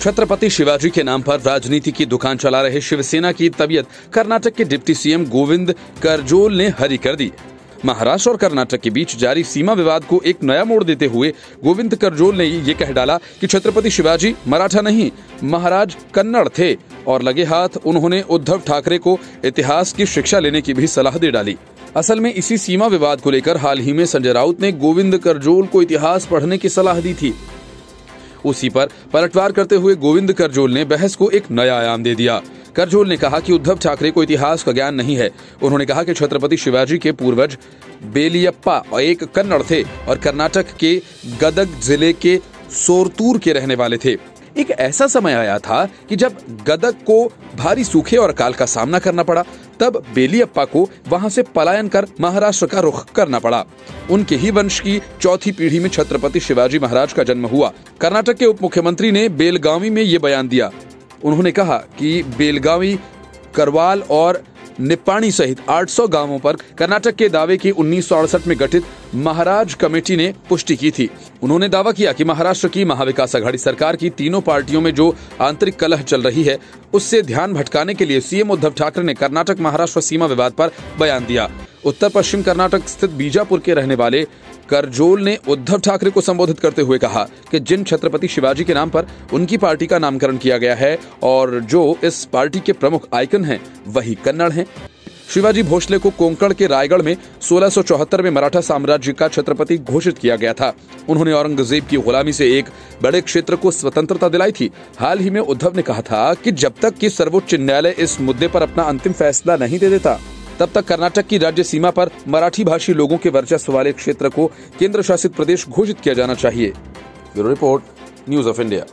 छत्रपति शिवाजी के नाम पर राजनीति की दुकान चला रहे शिवसेना की तबीयत कर्नाटक के डिप्टी सीएम गोविंद करजोल ने हरी कर दी। महाराष्ट्र और कर्नाटक के बीच जारी सीमा विवाद को एक नया मोड़ देते हुए गोविंद करजोल ने ये कह डाला कि छत्रपति शिवाजी मराठा नहीं, महाराज कन्नड़ थे और लगे हाथ उन्होंने उद्धव ठाकरे को इतिहास की शिक्षा लेने की भी सलाह दे डाली। असल में इसी सीमा विवाद को लेकर हाल ही में संजय राउत ने गोविंद करजोल को इतिहास पढ़ने की सलाह दी थी। उसी पर पलटवार करते हुए गोविंद करजोल ने बहस को एक नया आयाम दे दिया। करजोल ने कहा कि उद्धव ठाकरे को इतिहास का ज्ञान नहीं है। उन्होंने कहा कि छत्रपति शिवाजी के पूर्वज बेलियप्पा एक कन्नड़ थे और कर्नाटक के गदग जिले के सोरतूर के रहने वाले थे। एक ऐसा समय आया था कि जब गदग को भारी सूखे और अकाल का सामना करना पड़ा, तब बेलियप्पा को वहां से पलायन कर महाराष्ट्र का रुख करना पड़ा। उनके ही वंश की चौथी पीढ़ी में छत्रपति शिवाजी महाराज का जन्म हुआ। कर्नाटक के उप मुख्यमंत्री ने बेलगावी में ये बयान दिया। उन्होंने कहा कि बेलगावी, करवाल और निप्पाणी सहित 800 गांवों पर कर्नाटक के दावे की 1968 में गठित महाराज कमेटी ने पुष्टि की थी। उन्होंने दावा किया कि महाराष्ट्र की महाविकास अघाड़ी सरकार की तीनों पार्टियों में जो आंतरिक कलह चल रही है, उससे ध्यान भटकाने के लिए सीएम उद्धव ठाकरे ने कर्नाटक महाराष्ट्र सीमा विवाद पर बयान दिया। उत्तर पश्चिम कर्नाटक स्थित बीजापुर के रहने वाले करजोल ने उद्धव ठाकरे को संबोधित करते हुए कहा कि जिन छत्रपति शिवाजी के नाम पर उनकी पार्टी का नामकरण किया गया है और जो इस पार्टी के प्रमुख आइकन हैं, वही कन्नड़ हैं। शिवाजी भोसले को कोंकण के रायगढ़ में 1674 में मराठा साम्राज्य का छत्रपति घोषित किया गया था। उन्होंने औरंगजेब की गुलामी से एक बड़े क्षेत्र को स्वतंत्रता दिलाई थी। हाल ही में उद्धव ने कहा था कि जब तक कि सर्वोच्च न्यायालय इस मुद्दे पर अपना अंतिम फैसला नहीं दे देता, तब तक कर्नाटक की राज्य सीमा पर मराठी भाषी लोगों के वर्चस्व वाले क्षेत्र को केंद्र शासित प्रदेश घोषित किया जाना चाहिए। Bureau report, news of India.